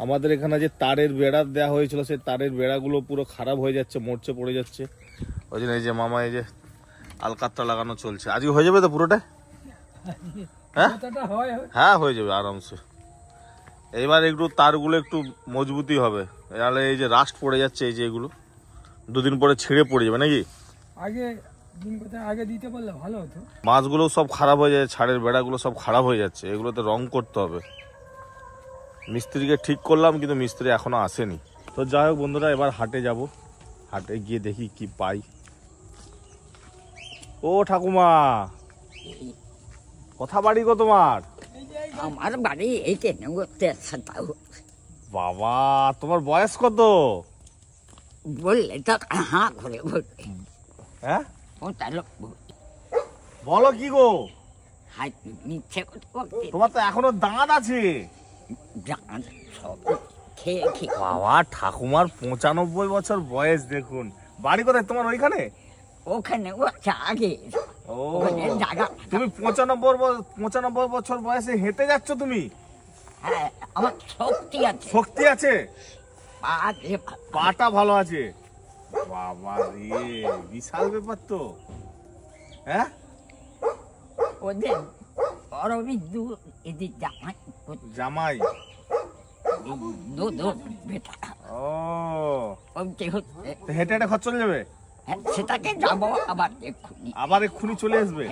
আমাদের এখানে যে তারের বেড়া দেওয়া হয়েছিল সেই তারের বেড়াগুলো পুরো খারাপ হয়ে যাচ্ছে, মরচে পড়ে যাচ্ছে। ওই জন্য এই যে মামা এই যে আলকাতরা লাগানো চলছে। আজকে হয়ে যাবে তো পুরোটা? হ্যাঁ হ্যাঁ হয়ে যাবে আরামসে। এইবার একটু তারগুলো একটু মজবুতি হবে, নাহলে এই যে রাস্ট পড়ে যাচ্ছে, এই যে এগুলো দুদিন পরে ছিঁড়ে পড়ে যাবে নাকি। আগে দিতে পারলে ভালো হতো। মাছগুলো সব খারাপ হয়ে যায়, ছাড়ের বেড়াগুলো সব খারাপ হয়ে যাচ্ছে, এগুলোতে রং করতে হবে। মিস্ত্রিকে ঠিক করলাম কিন্তু মিস্ত্রি এখনো আসেনি। তো যাই হোক বন্ধুরা, এবার হাটে যাব, হাটে গিয়ে দেখি কি পাই। ও ঠাকুমা, কোথা বাড়ি গো তোমার? আমার বাড়ি এইতে। বাবা, তোমার বয়স কত? বললে তো হ্যাঁ করে বলবে। হ্যাঁ তাহলে বলো কি গো? মিথ্যে কথা। তোমার তো এখনো দাঁত আছে। খেয়ে খেয়ে বাবা, ঠাকুমার 95 বছর বয়স, দেখুন। বাড়ি কোথায় তোমার? ওইখানে? ওখানে আগে। ও, তুমি 95 বছর বয়সে হেঁটে যাচ্ছ তুমি? হ্যাঁ, আমার শক্তি আছে। শক্তি আছে? পাটা ভালো আছে? বাবা রে, বিশাল ব্যাপার তো। হ্যাঁ, ওদের এদের জামাই ও হেঁটে হেঁটে ঘর চলে যাবে? সেটাকে যাবো আবার এক্ষুনি চলে আসবে।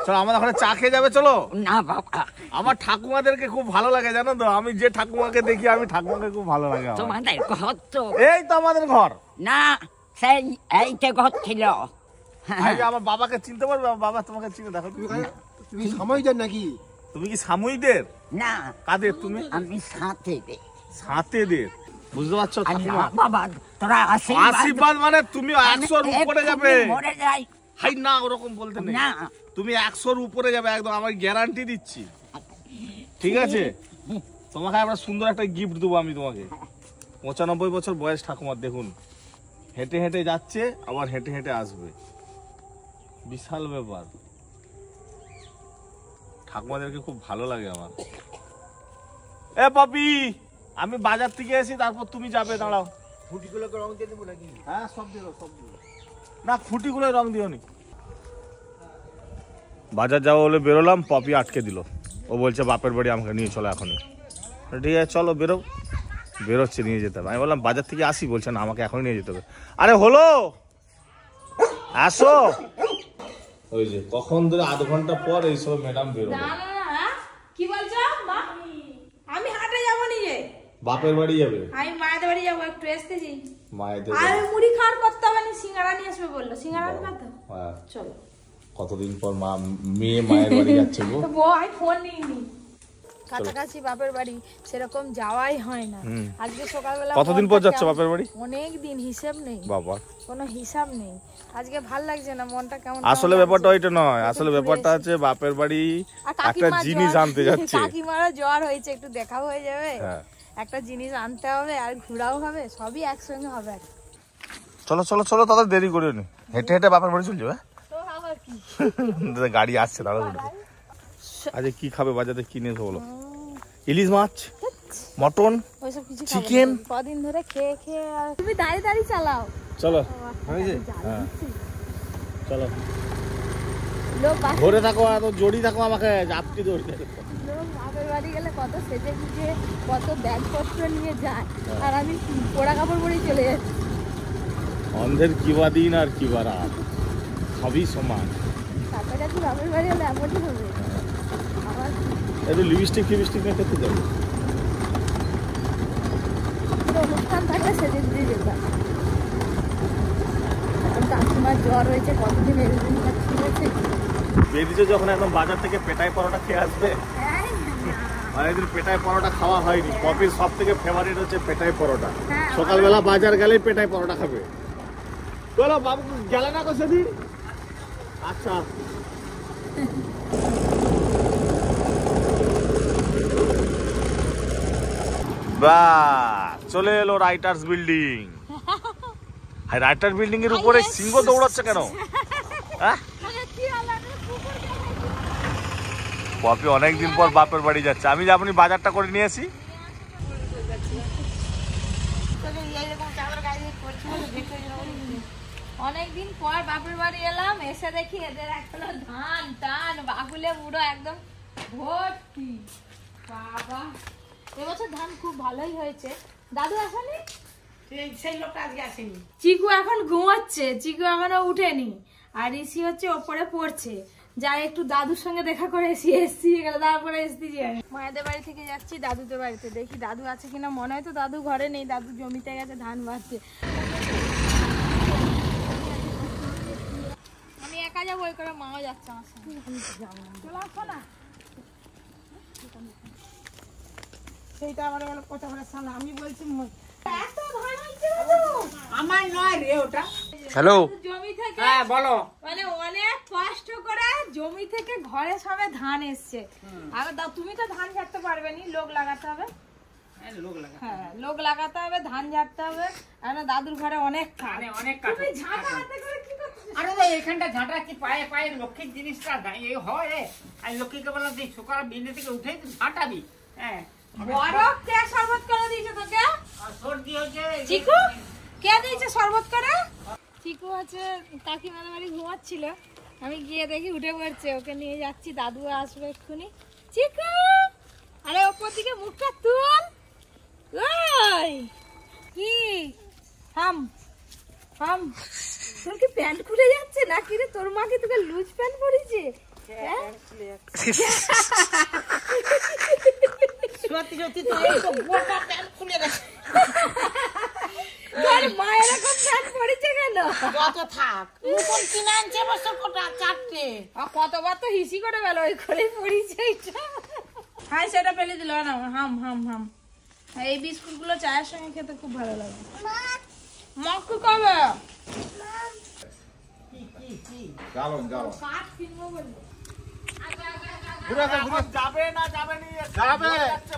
চলো আমাদের ওখানে চা খেয়ে যাবে, চলো। না বাবা, আমার ঠাকুমাদেরকে খুব ভালো লাগে জানো তো, আমি যে ঠাকুমাকে দেখি আমি ঠাকুমাকে খুব ভালো লাগে। তোমাদের ঘর তো এই তো আমাদের ঘর না, সেই এইটা ঘর ছিল। আমার বাবাকে চিনতে পারবে? বাবা তোমাকে চিনে, দেখো তুমি সাময়িকদের নাকি? তুমি কি সাময়িকদের? না। কাদের তুমি? আমি সাথেদের। সাথেদের, বুঝতে পারছো বাবা? তোরা আশীর্বাদ মানে তুমি 100-র উপরে যাবে। মরে যাই হাই না, ওরকম বলতে নেই। না, তুমি 100-র উপরে যাবে একদম, আমার গ্যারান্টি দিচ্ছি। ঠিক আছে, তোমাকে আমরা সুন্দর একটা গিফট দেবো আমি তোমাকে। 95 বছর বয়স ঠাকুমার, দেখুন হেঁটে হেঁটে যাচ্ছে, আবার হেঁটে হেঁটে আসবে, বিশাল ব্যাপার। ঠাকুমাদেরকে খুব ভালো লাগে আমার। এ পাপি, আমি বাজার থেকে এসি, তারপর তুমি যাবে, দাঁড়াও। খুঁটিগুলোকে রং দিয়ে দেবো নাকি? হ্যাঁ, সব দিয়ে দাও, সব দিয়ে দাও। না, খুঁটিগুলো রং দিও নি। বাজার যাওয়া হলে বেরোলাম, পপি আটকে দিল। ও বলছে বাপের বাড়ি আমাকে নিয়ে চলো এখনই। ঠিক আছে চলো, বেরোচ্ছে, নিয়ে যেতে হবে। আমি বললাম বাজার থেকে আসি, বলছে না আমাকে এখনই নিয়ে যেতে হবে। আরে হলো, আসো। ওই যে কখন ধরে আধ ঘন্টা পর এইসব ম্যাডাম বেরোবে। কি বলছো? আমি হাটে যাবো নিজে। বাপের বাড়ি যাবে? আমি মায়েদের বাড়ি যাবো, একটু এসতেছি। মায়েদের আর মুড়ি খাওয়ার করতে হবে না, সিঙ্গাড়া নিয়ে আসবে বললো। সিঙ্গাড়া আনবে তো? হ্যাঁ চলো। কতদিন পর মেয়ে মায়ের বাড়ি যাচ্ছে গো। আমি ফোন নিইনি। কাছাকাছি বাপের বাড়ি সেরকম যাওয়াই হয় না। আজকে সকালবেলা। কতদিন পর যাচ্ছ বাপের বাড়ি? অনেক দিন, হিসাব নেই বাবা, কোনো হিসাব নেই। আজকে ভাল লাগছে না, মনটা কেমন। আসলে ব্যাপারটা ওইটা নয়, আসলে ব্যাপারটা আছে বাপের বাড়ি একটা জিনিস আনতে যাচ্ছে। কাকিমারা জ্বর হয়েছে, একটু দেখাও হয়ে যাবে। একটা জিনিস আনতে হবে আর ঘোরাও হবে, সবই একসঙ্গে হবে। চলো চলো চলো, তাদের দেরি করে নি, হেঁটে হেঁটে বাপের বাড়ি চলে যাবে। গাড়ি আসছে, দাঁড়া। আজকে কি খাবে বাজারে, কি নিয়ে বলো? ইলিশ মাছ, মটন, চিকেন। কদিন ধরে খেয়ে খেয়ে তুমি দাঁড়িয়ে দাঁড়িয়ে চালাও। চলো চলো, ধরে থাকো, আর জড়ি থাকো আমাকে, জাপটি ধরে। লোক বাপের বাড়ি গেলে কত সেজে গুজে, কত ব্যাগপত্র নিয়ে যায়, আর আমি পোড়া কাপড় পরেই চলে যাচ্ছি। অন্ধের কিবা দিন আর কিবা রাত, সবই সমান। কাছাকাছি বাপের বাড়ি হলে এমনই হবে। আমার একটু লিপস্টিক নিয়ে খেতে যাবে। অনুষ্ঠান থাকলে সেদিন দিয়ে যেতাম। এখন কাকিমার জ্বর হয়েছে, কতদিন মেডিসিন খাচ্ছি। বেরিয়েছে যখন একদম বাজার থেকে পেটাই পরোটা খেয়ে আসবে। অনেকদিন পেটাই পরোটা খাওয়া হয়নি। পপির সব থেকে ফেভারিট হচ্ছে পেটাই পরোটা। সকালবেলা বাজার গেলেই পেটাই পরোটা খাবে। চলো বাবু, গেলে না তো সেদিন? আচ্ছা, চলে এলো রাইটার্স বিল্ডিং। রাইটার বিল্ডিং এর উপরে সিংহ দৌড়াচ্ছে কেন? পপি অনেকদিন পর বাপের বাড়ি যাচ্ছে। আমি যে আপনি বাজারটা করে নিয়ে আসি। অনেকদিন পর বাপের বাড়ি এলাম, এসে দেখি এদের এখনো ধান টান বাবুলে পুরো একদম ভর্তি। বাবা এবছর ধান খুব ভালোই হয়েছে। দাদু আসেনি? সেই লোকটা আজকে আসেনি। চিকু এখন ঘুমাচ্ছে, চিকু এখনো উঠেনি, আর ঋষি হচ্ছে ওপরে পড়ছে। যাই একটু দাদুর সঙ্গে দেখা করে এসছি গেল, তারপরে এসছি যে মায়েদের বাড়ি থেকে যাচ্ছি দাদুদের বাড়িতে, দেখি দাদু আছে কিনা। মনে হয় তো দাদু ঘরে নেই, দাদু জমিতে গেছে ধান বাঁধতে। আমি একা যাবো, ওই করে মাও যাচ্ছে আমার সঙ্গে। চলে আসো না, সেইটা আমার কথা বলার সামনে আমি বলছি এত ধান হচ্ছে আমার নয় রে ওটা। হ্যালো, জমি থেকে। হ্যাঁ বলো। মানে অনেক কষ্ট করে জমি থেকে ঘরে সবে ধান এসছে। আর তুমি তো ধান ঝাড়তে পারবে নি, লোক লাগাতে হবে। হ্যাঁ লোক লাগাতে হবে, ধান ঝাড়তে হবে। আর দাদুর ঘরে অনেক কাঠ, অনেক তুমি ঝাঁটা হাতে করে কি করছো? আরে ভাই এখানটা ঝাঁটা কি পায়ে পায়ে লক্ষ্মীর জিনিসটা এই হয় রে। আর লক্ষ্মীকে বললাম তুই সকাল বিন্দু থেকে উঠেই তুই ঝাঁটাবি। হ্যাঁ বরফ কে শরবত করে দিয়েছে তোকে? আর সর্দি হয়েছে। চিকু কে দিয়েছে শরবত করে? চিকু হচ্ছে কাকিমাদের বাড়ি ঘুমাচ্ছিল, আমি গিয়ে দেখি উঠে পড়ছে, ওকে নিয়ে যাচ্ছি, দাদু আসবে এক্ষুনি। চিকু আরে ওপর দিকে মুখটা তুল। ওই কি হাম হাম, তোর কি প্যান্ট খুলে যাচ্ছে নাকি রে? তোর মা কি তোকে লুজ প্যান্ট পরিয়েছে? সত্যি সত্যি তো এই তো গোটা প্যান্ট খুলে গেছে। তোর মা এরকম প্যান্ট পরিয়েছে কেন? যত থাক নতুন কিনে আনছে বছর কোটা চারটে। কতবার তো হিসি করে গেল, ওই করে পরিয়েছে এটা। হাই সেটা ফেলে দিল না, হাম হাম হাম। এই বিস্কুট গুলো চায়ের সঙ্গে খেতে খুব ভালো লাগে। মাকে কবে গালন গালন কাঠ কিনবো বলবো? যাবে না, যাবে নি, যাবে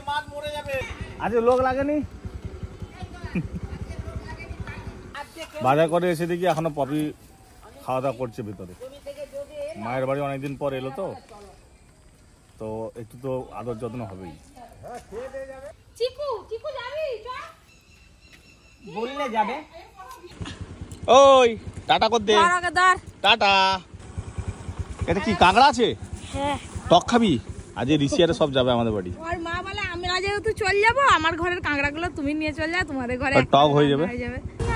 মাছ মরে যাবে। আজ লোক লাগেনি, বাজার করে এসে দেখি এখনো পপি খাওয়া দাওয়া করছে ভিতরে। মায়ের বাড়ি অনেকদিন পর এলো তো, তো একটু তো আদর যত্ন হবেই। চিকু চিকু যাবি? বললে যাবে। ওই টাটা করতে, ধর। টাটা। এটা কি কাঁকড়া আছে? হ্যাঁ টক খাবি? আজ ঋষি আর সব যাবে আমাদের বাড়ি। ওর মা বলে আমরা যেহেতু চল যাবো, আমার ঘরের কাঁকড়াগুলো তুমি নিয়ে চল যাও, তোমাদের ঘরে আর টক হয়ে যাবে।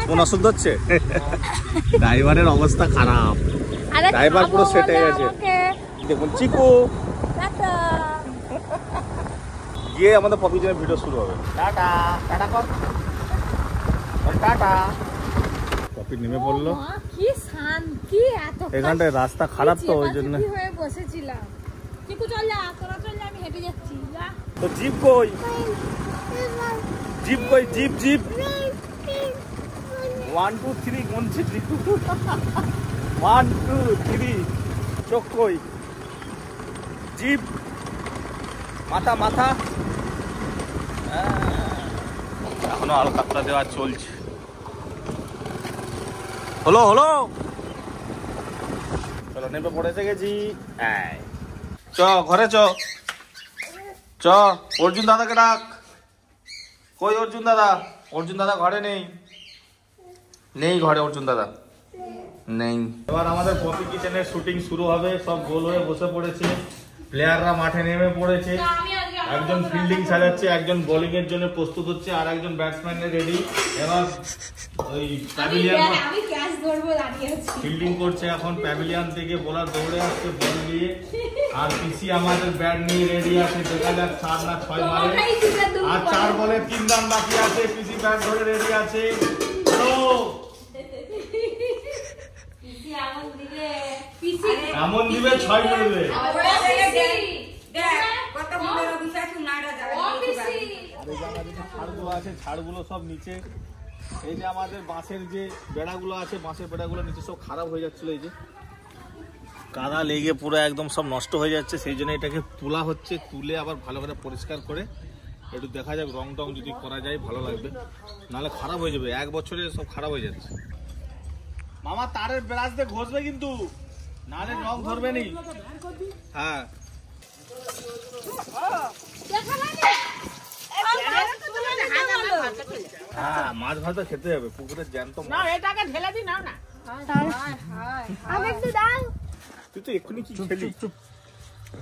কোন ওষুধ হচ্ছে? ড্রাইভারের অবস্থা খারাপ, আরে ড্রাইভার পুরো খাবো সেট হয়ে বলে গেছে। আমাকে। দেখুন চিকু টাটা। গিয়ে আমাদের পপির জন্য ভিডিও শুরু হবে। টাটা টাটা কর, টাটা। পপি নেমে পড়লো। মা, কি শান্তি! এত এখানটায় রাস্তা খারাপ তো ওই জন্য। চেপাচেপি হয়ে বসেছিলাম। চিকু চল যা, তোরা চল যা, আমি হেঁটে যাচ্ছি। যা। তো জিপ কই, জিপ কই, জিপ জিপ 1 2 3 গুনছে জিপ। 1 2 3 চোখ কই, জিপ মাথা মাথা। এখনো আলো কাপড়া দেওয়া চলছে। হলো হলো, চলো নেমে পড়েছে গেছি। চ ঘরে চ, চ। অর্জুন দাদাকে ডাক। কই অর্জুন দাদা? অর্জুন দাদা ঘরে নেই, নেই ঘরে অর্জুন দাদা নেই। এবার আমাদের পপি কিচেনের শুটিং শুরু হবে। সব গোল হয়ে বসে পড়েছে, প্লেয়াররা মাঠে নেমে পড়েছে। একজন ফিল্ডিং সাজাচ্ছে, একজন বোলিং এর জন্য প্রস্তুত হচ্ছে, আর একজন ব্যাটসম্যান রেডি। এবার ওই প্যাভিলিয়ন আমি ক্যাচ ধরবো, দাঁড়িয়ে আছি। ফিল্ডিং করছে এখন, প্যাভিলিয়ন থেকে বোলার দৌড়ে আসছে বল নিয়ে, আর পিসি আমাদের ব্যাট নিয়ে রেডি আছে। দেখা যাক 4 না 6 মারে, আর 4 বলে 3 রান বাকি আছে। পিসি ব্যাট ধরে রেডি আছে। হ্যালো পিসি আমন দিবে, পিসি এমন দিবে 6 করবে। কত মনের অভিশাপ নাড়া যাবে। ছাড়গুলো আছে, ছাড়গুলো সব নিচে। এই যে আমাদের বাঁশের যে বেড়াগুলো আছে, বাঁশের বেড়াগুলো নিচে সব খারাপ হয়ে যাচ্ছিল। এই যে কাদা লেগে পুরো একদম সব নষ্ট হয়ে যাচ্ছে, সেই জন্য এটাকে তোলা হচ্ছে। তুলে আবার ভালো করে পরিষ্কার করে একটু দেখা যাক, রং টং যদি করা যায় ভালো লাগবে, নাহলে খারাপ হয়ে যাবে। 1 বছরে সব খারাপ হয়ে যাচ্ছে। মামা তারের ব্রাশ দিয়ে ঘষবে কিন্তু, নাহলে রং ধরবে নি। হ্যাঁ দেখা লাগে। হ্যাঁ মাছ ভাত খেতে হবে, পুকুরের জ্যান্ত না মাছ। এটাকে ঢেলে দি নাও না। আমি একটু দাও। তুই তো এক্ষুনি কি খেলি?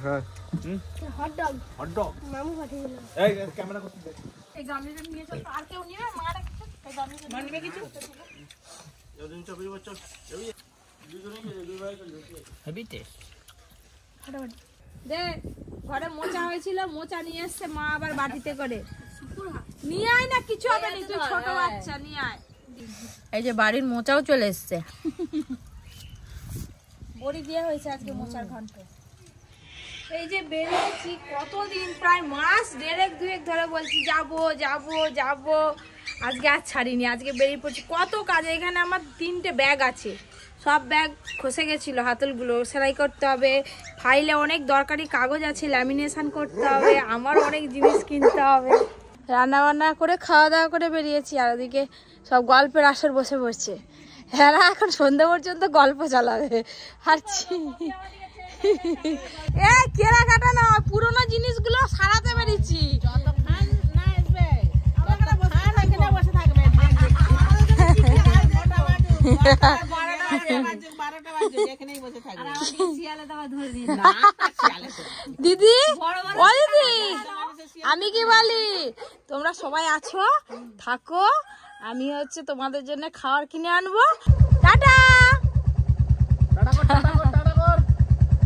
হ্যাঁ হট ডগ হট ডগ। মামু পাঠিয়ে দিল। এই ক্যামেরা করতে দে। এই গামলিটা নিয়ে চল, আর কেউ নিবে? মা রাখছে এই গামলিটা। মা নিবে কিছু? Heavy taste. ফটাফট দে। ঘরে মোচা হয়েছিল, মোচা নিয়ে এসছে মা আবার বাটিতে করে। নিয়ে আয় না, কিছু হবে না, তুই ছোট বাচ্চা, নিয়ে আয়। এই যে বাড়ির মোচাও চলে এসছে। বড়ি দিয়ে হয়েছে আজকে মোচার ঘন্ট। এই যে বেরিয়েছি কতদিন, প্রায় মাস দেড়েক দুয়েক ধরে বলছি যাবো যাবো যাবো, আজকে আর ছাড়িনি। আজকে বেরিয়ে পড়ছি, কত কাজ। এখানে আমার 3টে ব্যাগ আছে, সব ব্যাগ খসে গেছিলো, হাতলগুলো সেলাই করতে হবে, ফাইলে অনেক দরকারি কাগজ আছে, ল্যামিনেশন করতে হবে, আমার অনেক জিনিস কিনতে হবে। রান্না বান্না করে খাওয়া দাওয়া করে বেরিয়েছি, আর ওদিকে সব গল্পের আসর বসে পড়ছে। এরা এখন সন্ধ্যা পর্যন্ত গল্প চালাবে। আর এ কেনাকাটা না, পুরোনো জিনিসগুলো সারাতে পেরেছি। দিদি, ও দিদি, আমি কি বলি, তোমরা সবাই আছো, থাকো, আমি হচ্ছে তোমাদের জন্য খাবার কিনে আনবো। Tata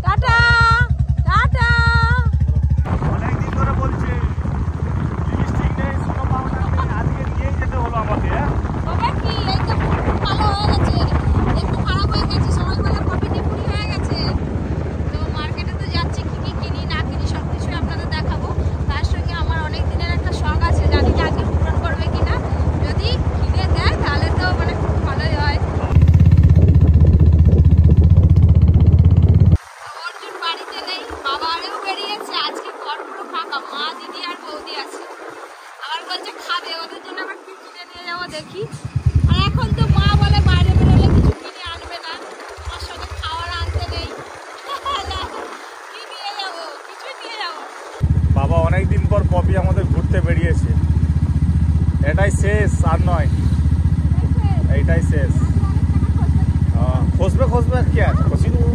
tata tata. অনেকদিন ধরে বলছি লিপস্টিক নেই, সোনো পাউডার নেই, আজকে নিয়ে যেতে হলো আমাকে। তবে কি এই তো ভালো হয়ে গেছে, একটু খারাপ হয়ে গেছে, সবাই বলে কপিতে পুরি হয়ে গেছে। তো মার্কেটে তো যাচ্ছি, কি কি কিনি না কিনি সবকিছু আপনাদের দেখাবো। তার সঙ্গে আমার অনেক দিনের একটা শখ আছে, জানি না আজকে পূরণ করবে কিনা। যদি কিনে দেয় তাহলে তো মানে খুব ভালোই হয়। অর্জুন বাড়িতে নেই, বাবা আরেও বেরিয়েছে, আজকে ঘর পুরো ফাঁকা, মা দিদি আর বৌদি আছে। আবার বলছে খাবে, ওদের জন্য আবার কি কিনে নিয়ে যাবো দেখি। আর এখন তো মা বলে বাইরে বেরোলে কিছু কিনে আনবে না, আমার সঙ্গে খাবার আনতে নেই। না, কি নিয়ে যাবো, কিছু নিয়ে যাবো। বাবা অনেকদিন পর পপি আমাদের ঘুরতে বেরিয়েছে, এটাই শেষ আর নয়, এইটাই শেষ। খসবে খসবে কি আছে, খসি দেবো।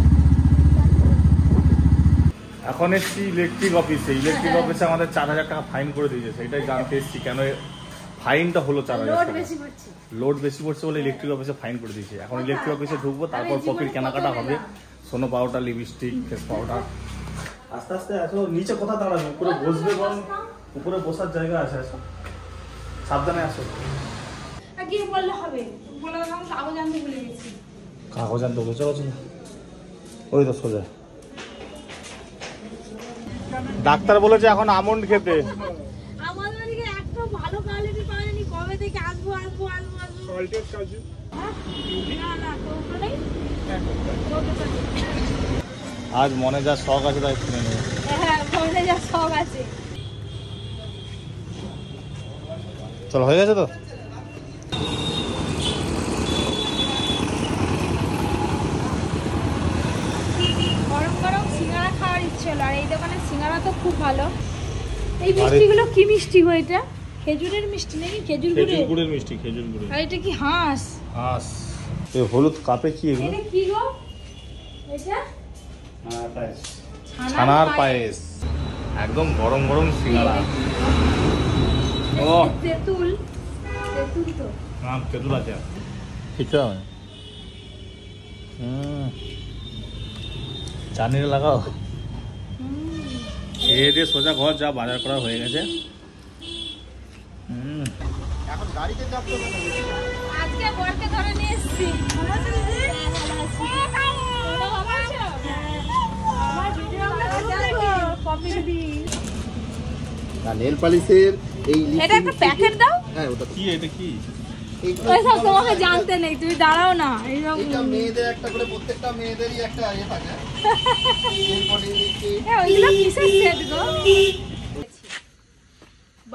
এখন এসছি ইলেকট্রিক অফিসে। ইলেকট্রিক অফিসে আমাদের 4000 টাকা ফাইন করে দিয়েছে, সেটাই জানতে এসছি কেন ফাইনটা হলো 4000 টাকা। লোড বেশি পড়ছে বলে ইলেকট্রিক অফিসে ফাইন করে দিয়েছে। এখন ইলেকট্রিক অফিসে ঢুকবো, তারপর পপির কেনাকাটা হবে, সোনো পাউডার, লিপস্টিক, ফেস পাউডার। আস্তে আস্তে আসো, নিচে কোথা দাঁড়াবে, উপরে বসবে, বরং উপরে বসার জায়গা আছে, আসো সাবধানে আসো। আর গিয়ে বললে হবে, বলে আমি কাগজ আনতে ভুলে গেছি। কাগজ আনতে বলেছে, চলো ওই তো সোজা। ডাক্তার বলেছে এখন আমন্ড খেতে। আমাদের এদিকে একটা ভালো কোয়ালিটি পাওয়া যায়নি, কবে থেকে আসবো আসবো আসবো আসবো। সল্টেড কাজু না না তো নেই। আজ মনে যা শখ আছে তাই কিনে নেবে। হ্যাঁ, মনে যা শখ আছে। চলো, হয়ে গেছে তো। গরম গরম সিঙ্গারা খাওয়ার ইচ্ছে হলো, আর এই দোকানের সিঙ্গারা তো খুব ভালো। এই মিষ্টিগুলো কি মিষ্টি গো? এটা খেজুরের মিষ্টি নাকি খেজুর খেজুর গুড়ের? গুড়ের মিষ্টি, খেজুর গুড়ের। আর এটা কি হাঁস? হাঁস। এই হলুদ কাপে কি এগুলো? এটা কি গো? এটা ছানার পায়েস, একদম গরম গরম সিঙ্গারা। ও তেঁতুল, তেঁতুল তো। নাম তেঁতুল আছে, ঠিক আছে। চাটনিটা লাগাও। খেয়ে দিয়ে সোজা ঘর, যা বাজার করা হয়ে গেছে। এখন গাড়িতে চাপ তো না। আজকে বরকে ধরে নিয়ে এসেছি। ভালো আছো দিদি? তোমরা ভালো আছো? আমার ভিডিও আমরা দেখো, কপি দিদি। না নেল পলিশের এই এটা একটা প্যাকেট দাও। হ্যাঁ ওটা কি এটা কি? ওই সব তোমাকে জানতে নেই, তুমি দাঁড়াও না। এইসব এটা মেয়েদের একটা করে, প্রত্যেকটা মেয়েদেরই একটা ইয়ে থাকে। নেল পলিশ ওইগুলো কিসের সেট গো?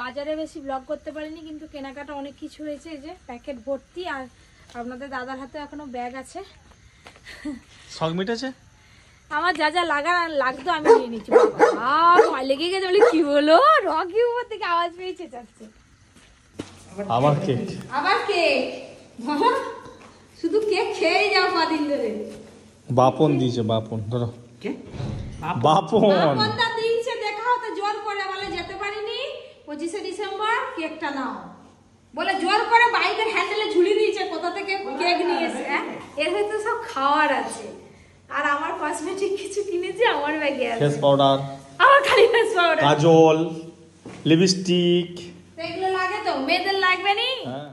বাজারে বেশি ব্লগ করতে পারিনি, কিন্তু কেনাকাটা অনেক কিছু হয়েছে। এই যে প্যাকেট ভর্তি, আর আপনাদের দাদার হাতে এখনো ব্যাগ আছে। শখ মিটেছে? আমার যা যা লাগতো আমি নিয়ে নিচ্ছি। লেগে গেছে বলে কি বলো, রকি উপর থেকে আওয়াজ পেয়েছে যাচ্ছে। আবার কেক। আবার কেক বাবা, শুধু কেক খেয়েই যাও কদিন ধরে। বাপন দিয়েছে, বাপন ধরো, কে? বাপন। বাপনদা দিয়েছে, দেখা হতে জোর করে বলে যেতে পারিনি 25শে ডিসেম্বর কেকটা নাও বলে জোর করে বাইকের হ্যান্ডেলে ঝুলি দিয়েছে, কোথা থেকে কেক নিয়ে এসে। এর ভেতরে সব খাওয়ার আছে, আর আমার কসমেটিক কিছু কিনেছি আমার ব্যাগে আছে। ফেস পাউডার, আমার খালি ফেস পাউডার, কাজল, লিপস্টিক। এগুলো লাগে তো, মেয়েদের লাগবে নি? হ্যাঁ।